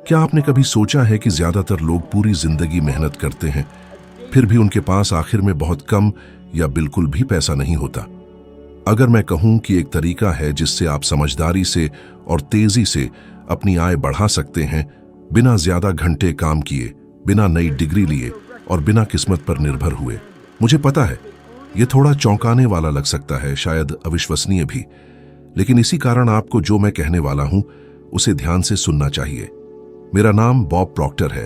क्या आपने कभी सोचा है कि ज्यादातर लोग पूरी जिंदगी मेहनत करते हैं, फिर भी उनके पास आखिर में बहुत कम या बिल्कुल भी पैसा नहीं होता? अगर मैं कहूं कि एक तरीका है जिससे आप समझदारी से और तेजी से अपनी आय बढ़ा सकते हैं, बिना ज्यादा घंटे काम किए, बिना नई डिग्री लिए और बिना किस्मत पर निर्भर हुए। मुझे पता है यह थोड़ा चौंकाने वाला लग सकता है, शायद अविश्वसनीय भी, लेकिन इसी कारण आपको जो मैं कहने वाला हूं उसे ध्यान से सुनना चाहिए। मेरा नाम बॉब प्रॉक्टर है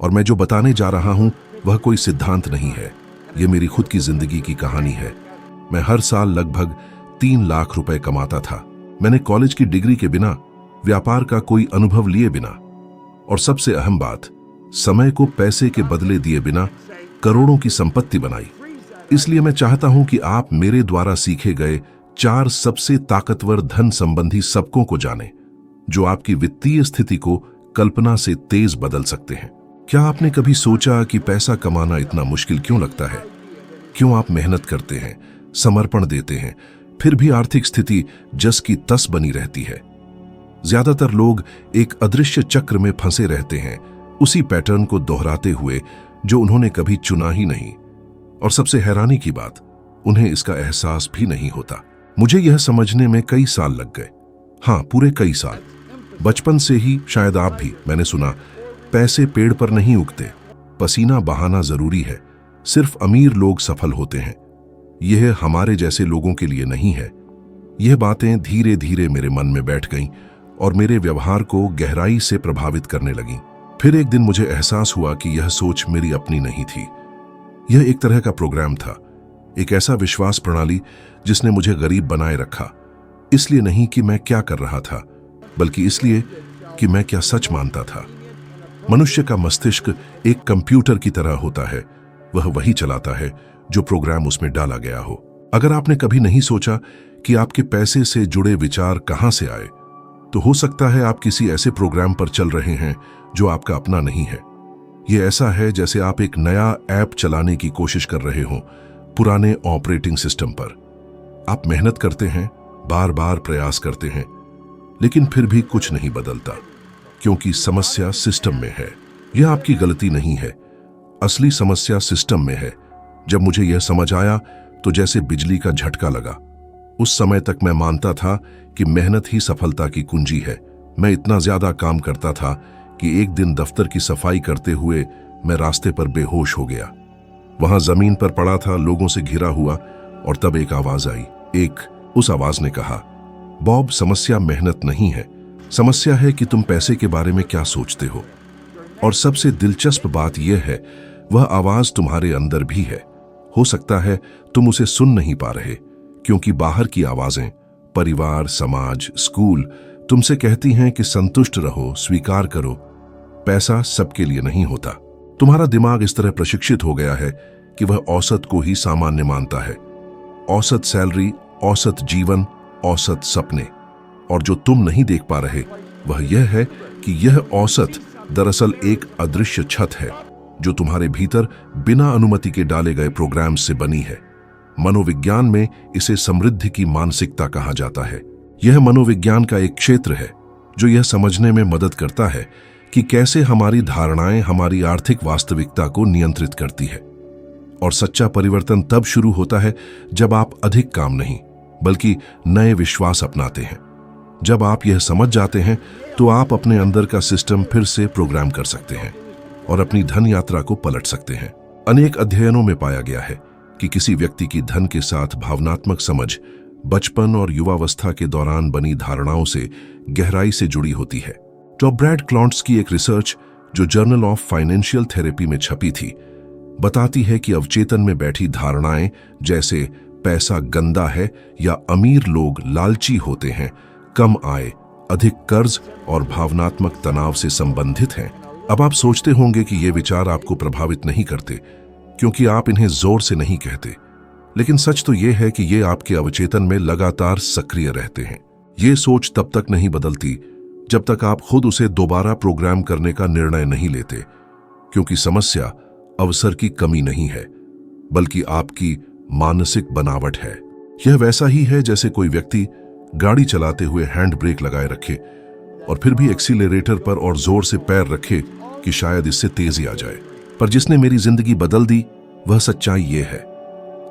और मैं जो बताने जा रहा हूं वह कोई सिद्धांत नहीं है। यह मेरी खुद की जिंदगी की कहानी है। मैं हर साल लगभग 3 लाख रुपए कमाता था। मैंने कॉलेज की डिग्री के बिना, व्यापार का कोई अनुभव लिए बिना और सबसे अहम बात, समय को पैसे के बदले दिए बिना करोड़ों की संपत्ति बनाई। इसलिए मैं चाहता हूं कि आप मेरे द्वारा सीखे गए 4 सबसे ताकतवर धन संबंधी सबकों को जानें, जो आपकी वित्तीय स्थिति को कल्पना से तेज बदल सकते हैं। क्या आपने कभी सोचा कि पैसा कमाना इतना मुश्किल क्यों लगता है? क्यों आप मेहनत करते हैं, समर्पण देते हैं, फिर भी आर्थिक स्थिति जस की तस बनी रहती है? ज्यादातर लोग एक अदृश्य चक्र में फंसे रहते हैं, उसी पैटर्न को दोहराते हुए जो उन्होंने कभी चुना ही नहीं। और सबसे हैरानी की बात, उन्हें इसका एहसास भी नहीं होता। मुझे यह समझने में कई साल लग गए। हाँ, पूरे कई साल। बचपन से ही, शायद आप भी, मैंने सुना पैसे पेड़ पर नहीं उगते, पसीना बहाना जरूरी है, सिर्फ अमीर लोग सफल होते हैं। यह हमारे जैसे लोगों के लिए नहीं है। यह बातें धीरे धीरे मेरे मन में बैठ गईं और मेरे व्यवहार को गहराई से प्रभावित करने लगीं। फिर एक दिन मुझे एहसास हुआ कि यह सोच मेरी अपनी नहीं थी। यह एक तरह का प्रोग्राम था, एक ऐसा विश्वास प्रणाली जिसने मुझे गरीब बनाए रखा। इसलिए नहीं कि मैं क्या कर रहा था, बल्कि इसलिए कि मैं क्या सच मानता था। मनुष्य का मस्तिष्क एक कंप्यूटर की तरह होता है, वह वही चलाता है जो प्रोग्राम उसमें डाला गया हो। अगर आपने कभी नहीं सोचा कि आपके पैसे से जुड़े विचार कहां से आए, तो हो सकता है आप किसी ऐसे प्रोग्राम पर चल रहे हैं जो आपका अपना नहीं है। यह ऐसा है जैसे आप एक नया ऐप चलाने की कोशिश कर रहे हो पुराने ऑपरेटिंग सिस्टम पर। आप मेहनत करते हैं, बार बार प्रयास करते हैं, लेकिन फिर भी कुछ नहीं बदलता, क्योंकि समस्या सिस्टम में है। यह आपकी गलती नहीं है, असली समस्या सिस्टम में है। जब मुझे यह समझ आया तो जैसे बिजली का झटका लगा। उस समय तक मैं मानता था कि मेहनत ही सफलता की कुंजी है। मैं इतना ज्यादा काम करता था कि एक दिन दफ्तर की सफाई करते हुए मैं रास्ते पर बेहोश हो गया। वहां जमीन पर पड़ा था, लोगों से घिरा हुआ, और तब एक आवाज आई। उस आवाज ने कहा, बॉब, समस्या मेहनत नहीं है, समस्या है कि तुम पैसे के बारे में क्या सोचते हो। और सबसे दिलचस्प बात यह है, वह आवाज तुम्हारे अंदर भी है। हो सकता है तुम उसे सुन नहीं पा रहे, क्योंकि बाहर की आवाजें, परिवार, समाज, स्कूल तुमसे कहती हैं कि संतुष्ट रहो, स्वीकार करो, पैसा सबके लिए नहीं होता। तुम्हारा दिमाग इस तरह प्रशिक्षित हो गया है कि वह औसत को ही सामान्य मानता है। औसत सैलरी, औसत जीवन, औसत सपने। और जो तुम नहीं देख पा रहे वह यह है कि यह औसत दरअसल एक अदृश्य छत है जो तुम्हारे भीतर बिना अनुमति के डाले गए प्रोग्राम से बनी है। मनोविज्ञान में इसे समृद्धि की मानसिकता कहा जाता है। यह मनोविज्ञान का एक क्षेत्र है जो यह समझने में मदद करता है कि कैसे हमारी धारणाएं हमारी आर्थिक वास्तविकता को नियंत्रित करती है। और सच्चा परिवर्तन तब शुरू होता है जब आप अधिक काम नहीं, बल्कि नए विश्वास अपनाते हैं। जब आप यह समझ जाते हैं तो आप अपने अंदर का सिस्टम फिर से प्रोग्राम कर सकते हैं और अपनी धन यात्रा को पलट सकते हैं। अनेक अध्ययनों में पाया गया है कि किसी व्यक्ति की धन के साथ भावनात्मक समझ बचपन और युवावस्था के दौरान बनी धारणाओं से गहराई से जुड़ी होती है। डॉ. ब्रैड क्लॉन्ट्स की एक रिसर्च जो जर्नल ऑफ फाइनेंशियल थेरेपी में छपी थी, बताती है कि अवचेतन में बैठी धारणाएं जैसे पैसा गंदा है या अमीर लोग लालची होते हैं, कम आय, अधिक कर्ज और भावनात्मक तनाव से संबंधित हैं। अब आप सोचते होंगे कि ये विचार आपको प्रभावित नहीं करते क्योंकि आप इन्हें जोर से नहीं कहते, लेकिन सच तो ये है कि ये आपके अवचेतन में लगातार सक्रिय रहते हैं। ये सोच तब तक नहीं बदलती जब तक आप खुद उसे दोबारा प्रोग्राम करने का निर्णय नहीं लेते, क्योंकि समस्या अवसर की कमी नहीं है, बल्कि आपकी मानसिक बनावट है। यह वैसा ही है जैसे कोई व्यक्ति गाड़ी चलाते हुए हैंड ब्रेक लगाए रखे और फिर भी एक्सीलरेटर पर और जोर से पैर रखे कि शायद इससे तेजी आ जाए। पर जिसने मेरी जिंदगी बदल दी वह सच्चाई ये है,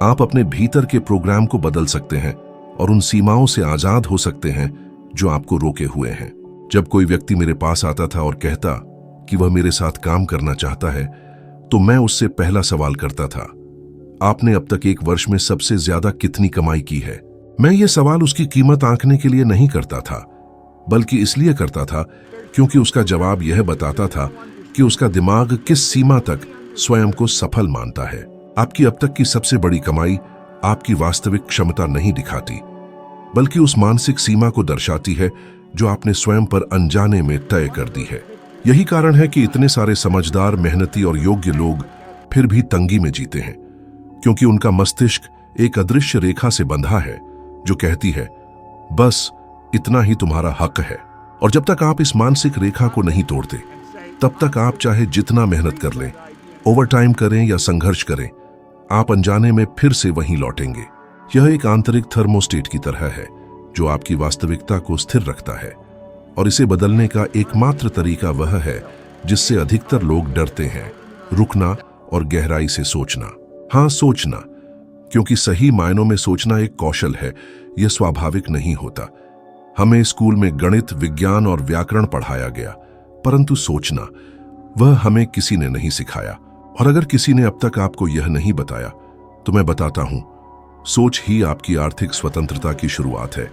आप अपने भीतर के प्रोग्राम को बदल सकते हैं और उन सीमाओं से आजाद हो सकते हैं जो आपको रोके हुए हैं। जब कोई व्यक्ति मेरे पास आता था और कहता कि वह मेरे साथ काम करना चाहता है, तो मैं उससे पहला सवाल करता था, आपने अब तक एक वर्ष में सबसे ज्यादा कितनी कमाई की है? मैं ये सवाल उसकी कीमत आंकने के लिए नहीं करता था, बल्कि इसलिए करता था क्योंकि उसका जवाब यह बताता था कि उसका दिमाग किस सीमा तक स्वयं को सफल मानता है। आपकी अब तक की सबसे बड़ी कमाई आपकी वास्तविक क्षमता नहीं दिखाती, बल्कि उस मानसिक सीमा को दर्शाती है जो आपने स्वयं पर अनजाने में तय कर दी है। यही कारण है कि इतने सारे समझदार, मेहनती और योग्य लोग फिर भी तंगी में जीते हैं, क्योंकि उनका मस्तिष्क एक अदृश्य रेखा से बंधा है जो कहती है, बस इतना ही तुम्हारा हक है। और जब तक आप इस मानसिक रेखा को नहीं तोड़ते, तब तक आप चाहे जितना मेहनत कर लें, ओवरटाइम करें या संघर्ष करें, आप अनजाने में फिर से वहीं लौटेंगे। यह एक आंतरिक थर्मोस्टेट की तरह है जो आपकी वास्तविकता को स्थिर रखता है, और इसे बदलने का एकमात्र तरीका वह है जिससे अधिकतर लोग डरते हैं, रुकना और गहराई से सोचना। हाँ, सोचना, क्योंकि सही मायनों में सोचना एक कौशल है, यह स्वाभाविक नहीं होता। हमें स्कूल में गणित, विज्ञान और व्याकरण पढ़ाया गया, परंतु सोचना वह हमें किसी ने नहीं सिखाया। और अगर किसी ने अब तक आपको यह नहीं बताया, तो मैं बताता हूं, सोच ही आपकी आर्थिक स्वतंत्रता की शुरुआत है।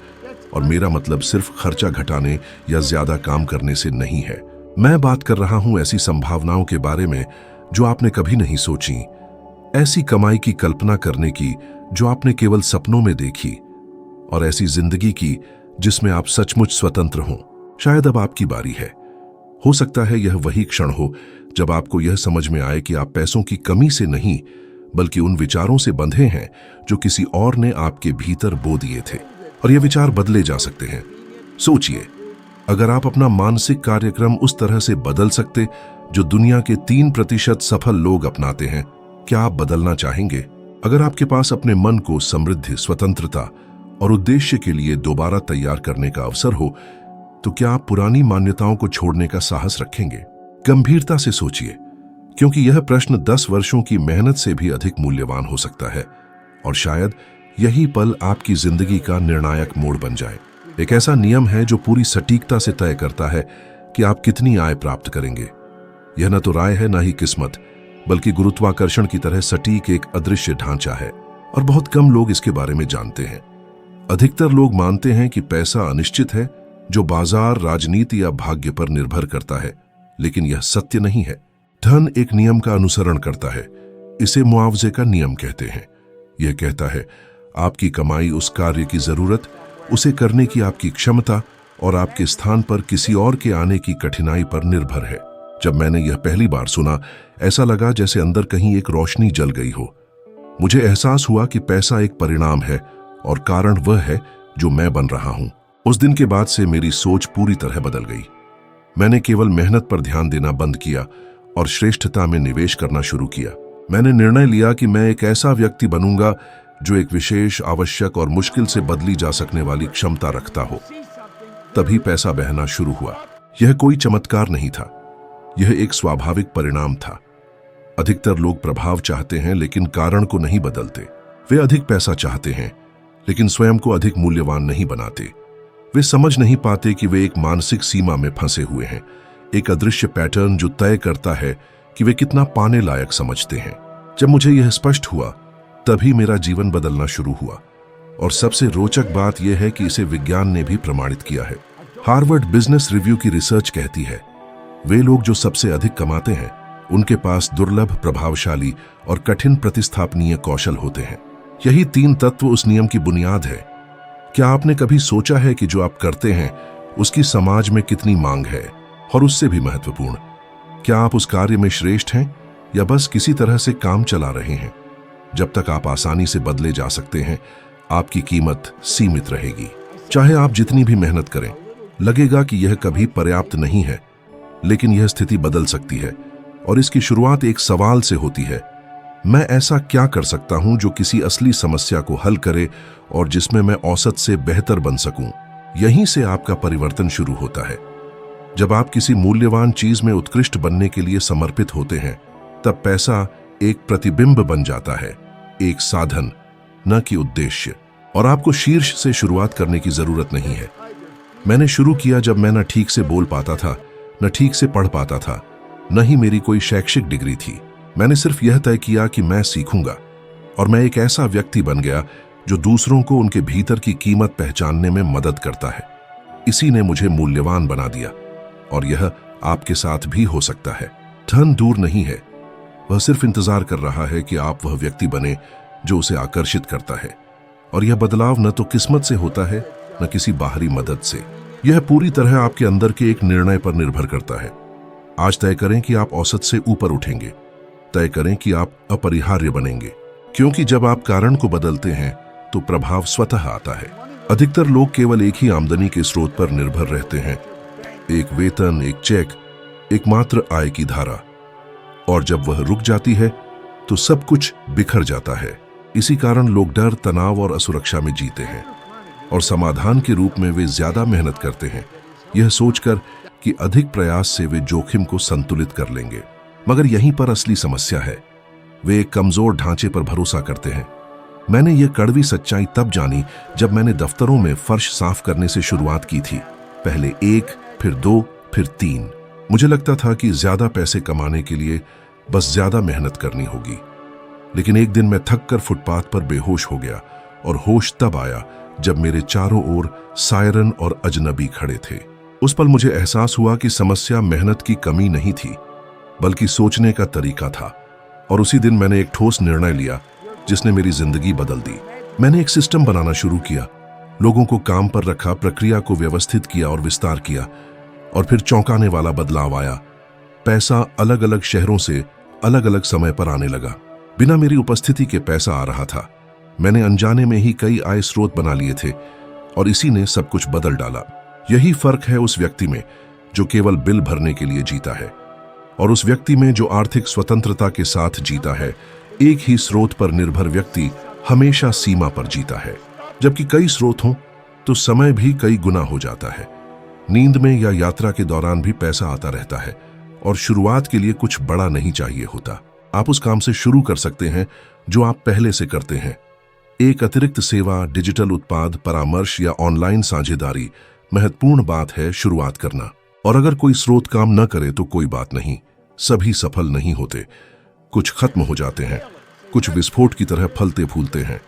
और मेरा मतलब सिर्फ खर्चा घटाने या ज्यादा काम करने से नहीं है। मैं बात कर रहा हूं ऐसी संभावनाओं के बारे में जो आपने कभी नहीं सोची, ऐसी कमाई की कल्पना करने की जो आपने केवल सपनों में देखी, और ऐसी जिंदगी की जिसमें आप सचमुच स्वतंत्र हों। शायद अब आपकी बारी है। हो सकता है यह वही क्षण हो जब आपको यह समझ में आए कि आप पैसों की कमी से नहीं, बल्कि उन विचारों से बंधे हैं जो किसी और ने आपके भीतर बो दिए थे, और ये विचार बदले जा सकते हैं। सोचिए, अगर आप अपना मानसिक कार्यक्रम उस तरह से बदल सकते जो दुनिया के 3% सफल लोग अपनाते हैं, क्या आप बदलना चाहेंगे? अगर आपके पास अपने मन को समृद्धि, स्वतंत्रता और उद्देश्य के लिए दोबारा तैयार करने का अवसर हो, तो क्या आप पुरानी मान्यताओं को छोड़ने का साहस रखेंगे? गंभीरता से सोचिए, क्योंकि यह प्रश्न 10 वर्षों की मेहनत से भी अधिक मूल्यवान हो सकता है, और शायद यही पल आपकी जिंदगी का निर्णायक मोड़ बन जाए। एक ऐसा नियम है जो पूरी सटीकता से तय करता है कि आप कितनी आय प्राप्त करेंगे। यह न तो राय है, न ही किस्मत, बल्कि गुरुत्वाकर्षण की तरह सटीक एक अदृश्य ढांचा है, और बहुत कम लोग इसके बारे में जानते हैं। अधिकतर लोग मानते हैं कि पैसा अनिश्चित है, जो बाजार, राजनीति या भाग्य पर निर्भर करता है, लेकिन यह सत्य नहीं है। धन एक नियम का अनुसरण करता है, इसे मुआवजे का नियम कहते हैं। यह कहता है, आपकी कमाई उस कार्य की जरूरत, उसे करने की आपकी क्षमता और आपके स्थान पर किसी और के आने की कठिनाई पर निर्भर है। जब मैंने यह पहली बार सुना, ऐसा लगा जैसे अंदर कहीं एक रोशनी जल गई हो। मुझे एहसास हुआ कि पैसा एक परिणाम है और कारण वह है जो मैं बन रहा हूं। उस दिन के बाद से मेरी सोच पूरी तरह बदल गई। मैंने केवल मेहनत पर ध्यान देना बंद किया और श्रेष्ठता में निवेश करना शुरू किया। मैंने निर्णय लिया कि मैं एक ऐसा व्यक्ति बनूंगा जो एक विशेष, आवश्यक और मुश्किल से बदली जा सकने वाली क्षमता रखता हो। तभी पैसा बहना शुरू हुआ। यह कोई चमत्कार नहीं था, यह एक स्वाभाविक परिणाम था। अधिकतर लोग प्रभाव चाहते हैं लेकिन कारण को नहीं बदलते। वे अधिक पैसा चाहते हैं लेकिन स्वयं को अधिक मूल्यवान नहीं बनाते। वे समझ नहीं पाते कि वे एक मानसिक सीमा में फंसे हुए हैं, एक अदृश्य पैटर्न जो तय करता है कि वे कितना पाने लायक समझते हैं। जब मुझे यह स्पष्ट हुआ, तभी मेरा जीवन बदलना शुरू हुआ। और सबसे रोचक बात यह है कि इसे विज्ञान ने भी प्रमाणित किया है। हार्वर्ड बिजनेस रिव्यू की रिसर्च कहती है, वे लोग जो सबसे अधिक कमाते हैं, उनके पास दुर्लभ, प्रभावशाली और कठिन प्रतिस्थापनीय कौशल होते हैं। यही 3 तत्व उस नियम की बुनियाद है। क्या आपने कभी सोचा है कि जो आप करते हैं उसकी समाज में कितनी मांग है? और उससे भी महत्वपूर्ण, क्या आप उस कार्य में श्रेष्ठ हैं या बस किसी तरह से काम चला रहे हैं? जब तक आप आसानी से बदले जा सकते हैं, आपकी कीमत सीमित रहेगी। चाहे आप जितनी भी मेहनत करें, लगेगा कि यह कभी पर्याप्त नहीं है, लेकिन यह स्थिति बदल सकती है। और इसकी शुरुआत एक सवाल से होती है, मैं ऐसा क्या कर सकता हूं जो किसी असली समस्या को हल करे और जिसमें मैं औसत से बेहतर बन सकूं? यहीं से आपका परिवर्तन शुरू होता है। जब आप किसी मूल्यवान चीज में उत्कृष्ट बनने के लिए समर्पित होते हैं, तब पैसा एक प्रतिबिंब बन जाता है, एक साधन, न कि उद्देश्य। और आपको शीर्ष से शुरुआत करने की जरूरत नहीं है। मैंने शुरू किया जब मैं न ठीक से बोल पाता था, न ठीक से पढ़ पाता था, न ही मेरी कोई शैक्षिक डिग्री थी। मैंने सिर्फ यह तय किया कि मैं सीखूंगा, और मैं एक ऐसा व्यक्ति बन गया जो दूसरों को उनके भीतर की कीमत पहचानने में मदद करता है। इसी ने मुझे मूल्यवान बना दिया, और यह आपके साथ भी हो सकता है। धन दूर नहीं है, वह सिर्फ इंतजार कर रहा है कि आप वह व्यक्ति बने जो उसे आकर्षित करता है। और यह बदलाव न तो किस्मत से होता है, न किसी बाहरी मदद से। यह पूरी तरह आपके अंदर के एक निर्णय पर निर्भर करता है। आज तय करें कि आप औसत से ऊपर उठेंगे। तय करें कि आप अपरिहार्य बनेंगे, क्योंकि जब आप कारण को बदलते हैं तो प्रभाव स्वतः आता है। अधिकतर लोग केवल एक ही आमदनी के स्रोत पर निर्भर रहते हैं, एक वेतन, एक चेक, एकमात्र आय की धारा। और जब वह रुक जाती है तो सब कुछ बिखर जाता है। इसी कारण लोग डर, तनाव और असुरक्षा में जीते हैं, और समाधान के रूप में वे ज्यादा मेहनत करते हैं, यह सोचकर कि अधिक प्रयास से वे जोखिम को संतुलित कर लेंगे। मगर यहीं पर असली समस्या है। वे एक कमजोर ढांचे पर भरोसा करते हैं। मैंने यह कड़वी सच्चाई तब जानी जब मैंने दफ्तरों में फर्श साफ करने से शुरुआत की थी। पहले 1, फिर 2, फिर 3। मुझे लगता था कि ज्यादा पैसे कमाने के लिए बस ज्यादा मेहनत करनी होगी। लेकिन एक दिन मैं थक कर फुटपाथ पर बेहोश हो गया, और होश तब आया जब मेरे चारों ओर सायरन और अजनबी खड़े थे। उस पल मुझे एहसास हुआ कि समस्या मेहनत की कमी नहीं थी, बल्कि सोचने का तरीका था। और उसी दिन मैंने एक ठोस निर्णय लिया जिसने मेरी जिंदगी बदल दी। मैंने एक सिस्टम बनाना शुरू किया, लोगों को काम पर रखा, प्रक्रिया को व्यवस्थित किया और विस्तार किया। और फिर चौंकाने वाला बदलाव आया। पैसा अलग अलग शहरों से अलग अलग समय पर आने लगा। बिना मेरी उपस्थिति के पैसा आ रहा था। मैंने अनजाने में ही कई आय स्रोत बना लिए थे, और इसी ने सब कुछ बदल डाला। यही फर्क है उस व्यक्ति में जो केवल बिल भरने के लिए जीता है, और उस व्यक्ति में जो आर्थिक स्वतंत्रता के साथ जीता है। एक ही स्रोत पर निर्भर व्यक्ति हमेशा सीमा पर जीता है, जबकि कई स्रोत हों तो समय भी कई गुना हो जाता है। नींद में या यात्रा के दौरान भी पैसा आता रहता है, और शुरुआत के लिए कुछ बड़ा नहीं चाहिए होता। आप उस काम से शुरू कर सकते हैं जो आप पहले से करते हैं। एक अतिरिक्त सेवा, डिजिटल उत्पाद, परामर्श या ऑनलाइन साझेदारी। महत्वपूर्ण बात है शुरुआत करना। और अगर कोई स्रोत काम न करे तो कोई बात नहीं, सभी सफल नहीं होते। कुछ खत्म हो जाते हैं, कुछ विस्फोट की तरह फलते फूलते हैं।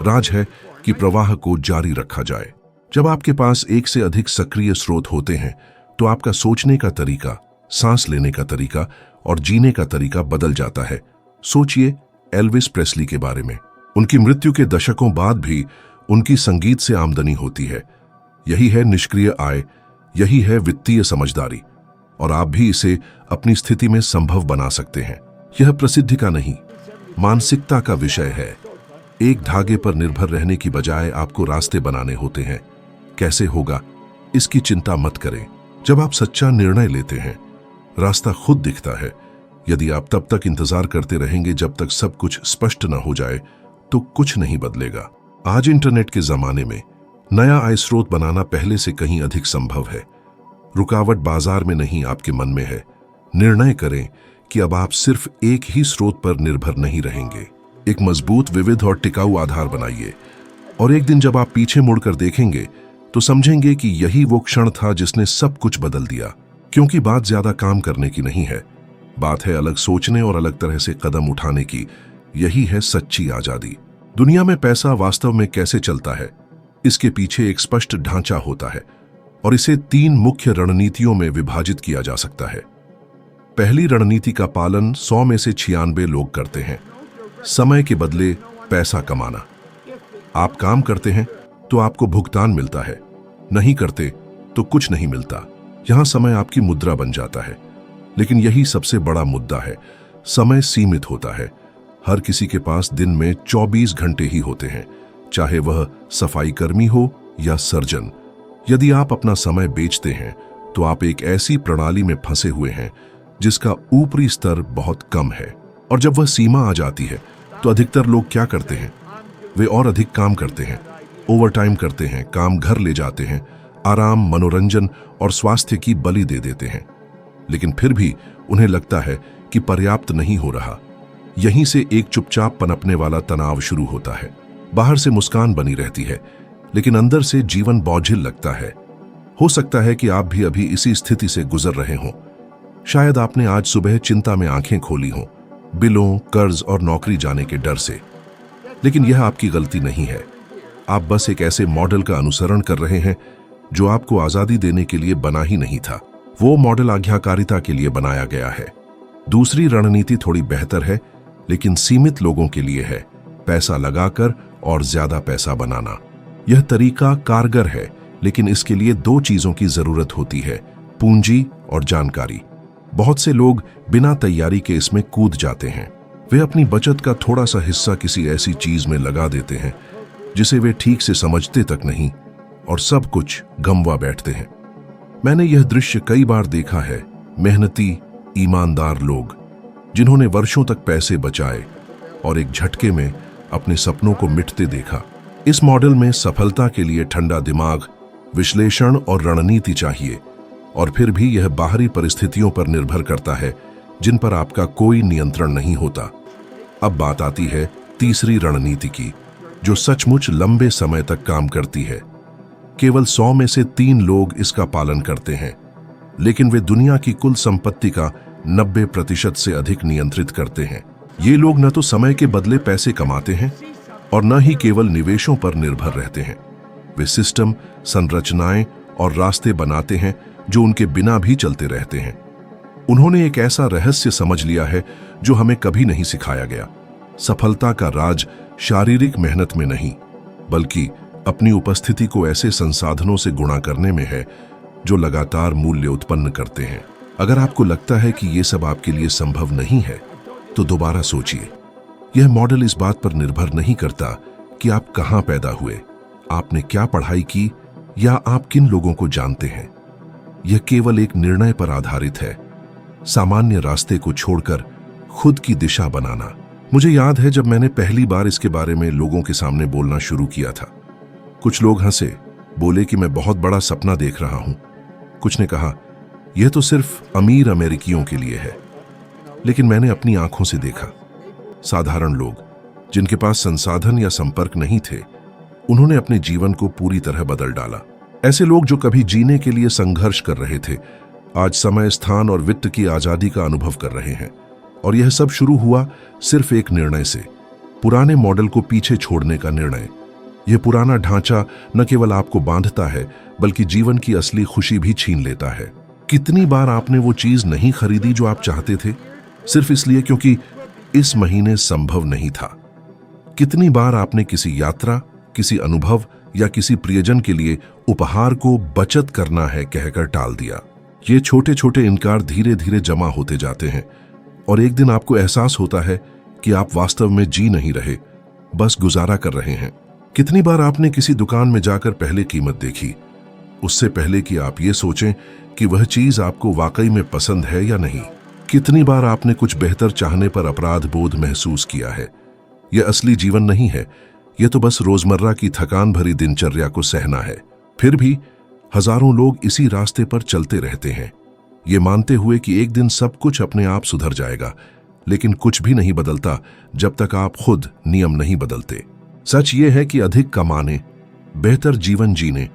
राज है कि प्रवाह को जारी रखा जाए। जब आपके पास एक से अधिक सक्रिय स्रोत होते हैं तो आपका सोचने का तरीका, सांस लेने का तरीका और जीने का तरीका बदल जाता है। सोचिए एल्विस प्रेस्ली के बारे में। उनकी मृत्यु के दशकों बाद भी उनकी संगीत से आमदनी होती है। यही है निष्क्रिय आय, यही है वित्तीय समझदारी। और आप भी इसे अपनी स्थिति में संभव बना सकते हैं। यह प्रसिद्धि का नहीं, मानसिकता का विषय है। एक धागे पर निर्भर रहने की बजाय आपको रास्ते बनाने होते हैं। कैसे होगा, इसकी चिंता मत करें। जब आप सच्चा निर्णय लेते हैं, रास्ता खुद दिखता है। यदि आप तब तक इंतजार करते रहेंगे जब तक सब कुछ स्पष्ट न हो जाए, तो कुछ नहीं बदलेगा। आज इंटरनेट के जमाने में नया आय स्रोत बनाना पहले से कहीं अधिक संभव है। रुकावट बाजार में नहीं, आपके मन में है। निर्णय करें कि अब आप सिर्फ एक ही स्रोत पर निर्भर नहीं रहेंगे। एक मजबूत, विविध और टिकाऊ आधार बनाइए। और एक दिन जब आप पीछे मुड़कर देखेंगे तो समझेंगे कि यही वो क्षण था जिसने सब कुछ बदल दिया। क्योंकि बात ज्यादा काम करने की नहीं है, बात है अलग सोचने और अलग तरह से कदम उठाने की। यही है सच्ची आजादी। दुनिया में पैसा वास्तव में कैसे चलता है, इसके पीछे एक स्पष्ट ढांचा होता है, और इसे 3 मुख्य रणनीतियों में विभाजित किया जा सकता है। पहली रणनीति का पालन 100 में से 96 लोग करते हैं। समय के बदले पैसा कमाना। आप काम करते हैं तो आपको भुगतान मिलता है, नहीं करते तो कुछ नहीं मिलता। यहां समय आपकी मुद्रा बन जाता है। लेकिन यही सबसे बड़ा मुद्दा है, समय सीमित होता है। हर किसी के पास दिन में 24 घंटे ही होते हैं, चाहे वह सफाई कर्मी हो या सर्जन। यदि आप अपना समय बेचते हैं तो आप एक ऐसी प्रणाली में फंसे हुए हैं जिसका ऊपरी स्तर बहुत कम है। और जब वह सीमा आ जाती है तो अधिकतर लोग क्या करते हैं, वे और अधिक काम करते हैं, ओवरटाइम करते हैं, काम घर ले जाते हैं, आराम, मनोरंजन और स्वास्थ्य की बलि दे देते हैं। लेकिन फिर भी उन्हें लगता है कि पर्याप्त नहीं हो रहा। यहीं से एक चुपचाप पनपने वाला तनाव शुरू होता है। बाहर से मुस्कान बनी रहती है, लेकिन अंदर से जीवन बोझिल लगता है। हो सकता है कि आप भी अभी इसी स्थिति से गुजर रहे हों। शायद आपने आज सुबह चिंता में आंखें खोली हों, बिलों, कर्ज और नौकरी जाने के डर से। लेकिन यह आपकी गलती नहीं है। आप बस एक ऐसे मॉडल का अनुसरण कर रहे हैं जो आपको आजादी देने के लिए बना ही नहीं था। वो मॉडल आज्ञाकारिता के लिए बनाया गया है। दूसरी रणनीति थोड़ी बेहतर है, लेकिन सीमित लोगों के लिए है। पैसा लगाकर और ज्यादा पैसा बनाना। यह तरीका कारगर है, लेकिन इसके लिए दो चीजों की जरूरत होती है, पूंजी और जानकारी। बहुत से लोग बिना तैयारी के इसमें कूद जाते हैं। वे अपनी बचत का थोड़ा सा हिस्सा किसी ऐसी चीज में लगा देते हैं जिसे वे ठीक से समझते तक नहीं, और सब कुछ गंवा बैठते हैं। मैंने यह दृश्य कई बार देखा है। मेहनती, ईमानदार लोग जिन्होंने वर्षों तक पैसे बचाए और एक झटके में अपने सपनों को मिटते देखा। इस मॉडल में सफलता के लिए ठंडा दिमाग, विश्लेषण और रणनीति चाहिए, और फिर भी यह बाहरी परिस्थितियों पर निर्भर करता है जिन पर आपका कोई नियंत्रण नहीं होता। अब बात आती है तीसरी रणनीति की, जो सचमुच लंबे समय तक काम करती है। केवल 100 में से 3 लोग इसका पालन करते हैं, लेकिन वे दुनिया की कुल संपत्ति का 90% से अधिक नियंत्रित करते हैं। ये लोग न तो समय के बदले पैसे कमाते हैं और न ही केवल निवेशों पर निर्भर रहते हैं। वे सिस्टम, संरचनाएं और रास्ते बनाते हैं जो उनके बिना भी चलते रहते हैं। उन्होंने एक ऐसा रहस्य समझ लिया है जो हमें कभी नहीं सिखाया गया। सफलता का राज शारीरिक मेहनत में नहीं, बल्कि अपनी उपस्थिति को ऐसे संसाधनों से गुणा करने में है जो लगातार मूल्य उत्पन्न करते हैं। अगर आपको लगता है कि यह सब आपके लिए संभव नहीं है, तो दोबारा सोचिए। यह मॉडल इस बात पर निर्भर नहीं करता कि आप कहां पैदा हुए, आपने क्या पढ़ाई की या आप किन लोगों को जानते हैं। यह केवल एक निर्णय पर आधारित है, सामान्य रास्ते को छोड़कर खुद की दिशा बनाना। मुझे याद है जब मैंने पहली बार इसके बारे में लोगों के सामने बोलना शुरू किया था। कुछ लोग हंसे, बोले कि मैं बहुत बड़ा सपना देख रहा हूं। कुछ ने कहा, यह तो सिर्फ अमीर अमेरिकियों के लिए है। लेकिन मैंने अपनी आंखों से देखा, साधारण लोग जिनके पास संसाधन या संपर्क नहीं थे, उन्होंने अपने जीवन को पूरी तरह बदल डाला। ऐसे लोग जो कभी जीने के लिए संघर्ष कर रहे थे, आज समय, स्थान और वित्त की आजादी का अनुभव कर रहे हैं। और यह सब शुरू हुआ सिर्फ एक निर्णय से, पुराने मॉडल को पीछे छोड़ने का निर्णय। यह पुराना ढांचा न केवल आपको बांधता है, बल्कि जीवन की असली खुशी भी छीन लेता है। कितनी बार आपने वो चीज नहीं खरीदी जो आप चाहते थे, सिर्फ इसलिए क्योंकि इस महीने संभव नहीं था? कितनी बार आपने किसी यात्रा, किसी अनुभव या किसी प्रियजन के लिए उपहार को बचत करना है कहकर टाल दिया? ये छोटे छोटे इनकार धीरे धीरे जमा होते जाते हैं, और एक दिन आपको एहसास होता है कि आप वास्तव में जी नहीं रहे, बस गुजारा कर रहे हैं। कितनी बार आपने किसी दुकान में जाकर पहले कीमत देखी, उससे पहले कि आप ये सोचें कि वह चीज आपको वाकई में पसंद है या नहीं? कितनी बार आपने कुछ बेहतर चाहने पर अपराध बोध महसूस किया है? यह असली जीवन नहीं है, यह तो बस रोजमर्रा की थकान भरी दिनचर्या को सहना है। फिर भी हजारों लोग इसी रास्ते पर चलते रहते हैं, ये मानते हुए कि एक दिन सब कुछ अपने आप सुधर जाएगा। लेकिन कुछ भी नहीं बदलता जब तक आप खुद नियम नहीं बदलते। सच ये है कि अधिक कमाने, बेहतर जीवन जीने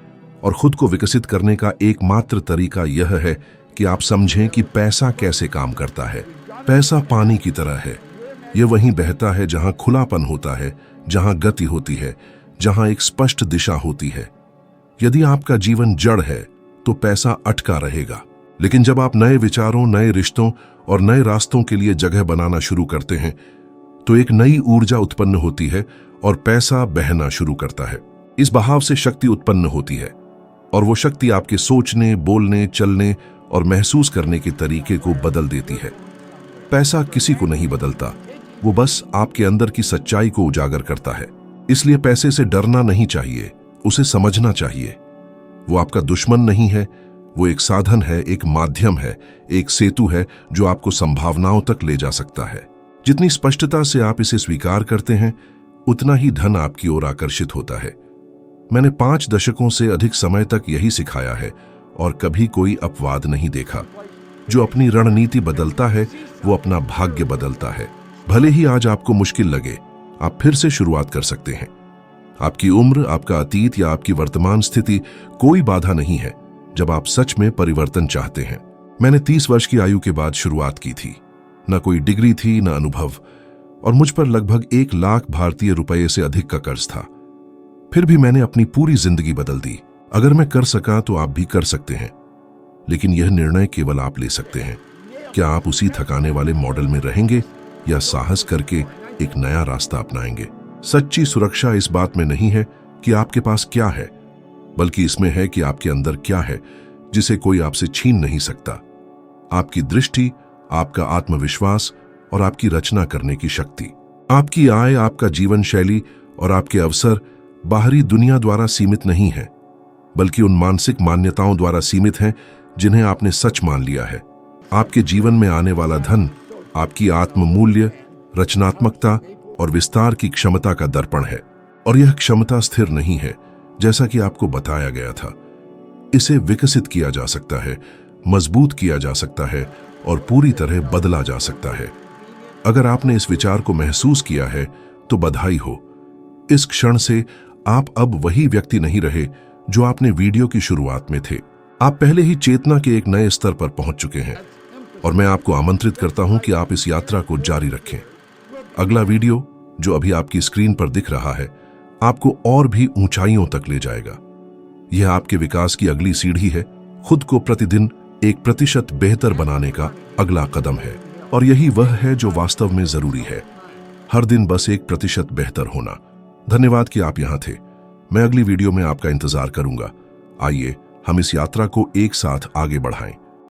और खुद को विकसित करने का एकमात्र तरीका यह है कि आप समझें कि पैसा कैसे काम करता है। पैसा पानी की तरह है, यह वहीं बहता है जहां खुलापन होता है, जहां गति होती है, जहां एक स्पष्ट दिशा होती है। यदि आपका जीवन जड़ है तो पैसा अटका रहेगा, लेकिन जब आप नए विचारों, नए रिश्तों और नए रास्तों के लिए जगह बनाना शुरू करते हैं तो एक नई ऊर्जा उत्पन्न होती है और पैसा बहना शुरू करता है। इस बहाव से शक्ति उत्पन्न होती है और वो शक्ति आपके सोचने, बोलने, चलने और महसूस करने के तरीके को बदल देती है। पैसा किसी को नहीं बदलता, वो बस आपके अंदर की सच्चाई को उजागर करता है। इसलिए पैसे से डरना नहीं चाहिए, उसे समझना चाहिए। वो आपका दुश्मन नहीं है, वो एक साधन है, एक माध्यम है, एक सेतु है जो आपको संभावनाओं तक ले जा सकता है। जितनी स्पष्टता से आप इसे स्वीकार करते हैं, उतना ही धन आपकी ओर आकर्षित होता है। मैंने 5 दशकों से अधिक समय तक यही सिखाया है और कभी कोई अपवाद नहीं देखा। जो अपनी रणनीति बदलता है वो अपना भाग्य बदलता है। भले ही आज आपको मुश्किल लगे, आप फिर से शुरुआत कर सकते हैं। आपकी उम्र, आपका अतीत या आपकी वर्तमान स्थिति कोई बाधा नहीं है जब आप सच में परिवर्तन चाहते हैं। मैंने 30 वर्ष की आयु के बाद शुरुआत की थी। न कोई डिग्री थी, न अनुभव, और मुझ पर लगभग 1 लाख भारतीय रुपये से अधिक का कर्ज था। फिर भी मैंने अपनी पूरी जिंदगी बदल दी। अगर मैं कर सका तो आप भी कर सकते हैं, लेकिन यह निर्णय केवल आप ले सकते हैं। क्या आप उसी थकाने वाले मॉडल में रहेंगे या साहस करके एक नया रास्ता अपनाएंगे? सच्ची सुरक्षा इस बात में नहीं है कि आपके पास क्या है, बल्कि इसमें है कि आपके अंदर क्या है जिसे कोई आपसे छीन नहीं सकता। आपकी दृष्टि, आपका आत्मविश्वास और आपकी रचना करने की शक्ति। आपकी आय, आपका जीवन शैली और आपके अवसर बाहरी दुनिया द्वारा सीमित नहीं है, बल्कि उन मानसिक मान्यताओं द्वारा सीमित हैं जिन्हें आपने सच मान लिया है। आपके जीवन में आने वाला धन आपकी आत्ममूल्य, रचनात्मकता और विस्तार की क्षमता का दर्पण है, और यह क्षमता स्थिर नहीं है जैसा कि आपको बताया गया था। इसे विकसित किया जा सकता है, मजबूत किया जा सकता है और पूरी तरह बदला जा सकता है। अगर आपने इस विचार को महसूस किया है तो बधाई हो। इस क्षण से आप अब वही व्यक्ति नहीं रहे जो आपने वीडियो की शुरुआत में थे। आप पहले ही चेतना के एक नए स्तर पर पहुंच चुके हैं और मैं आपको आमंत्रित करता हूं कि आप इस यात्रा को जारी रखें। अगला वीडियो जो अभी आपकी स्क्रीन पर दिख रहा है आपको और भी ऊंचाइयों तक ले जाएगा। यह आपके विकास की अगली सीढ़ी है। खुद को प्रतिदिन 1% बेहतर बनाने का अगला कदम है, और यही वह है जो वास्तव में जरूरी है। हर दिन बस 1% बेहतर होना। धन्यवाद कि आप यहां थे। मैं अगली वीडियो में आपका इंतजार करूंगा। आइए हम इस यात्रा को एक साथ आगे बढ़ाएं।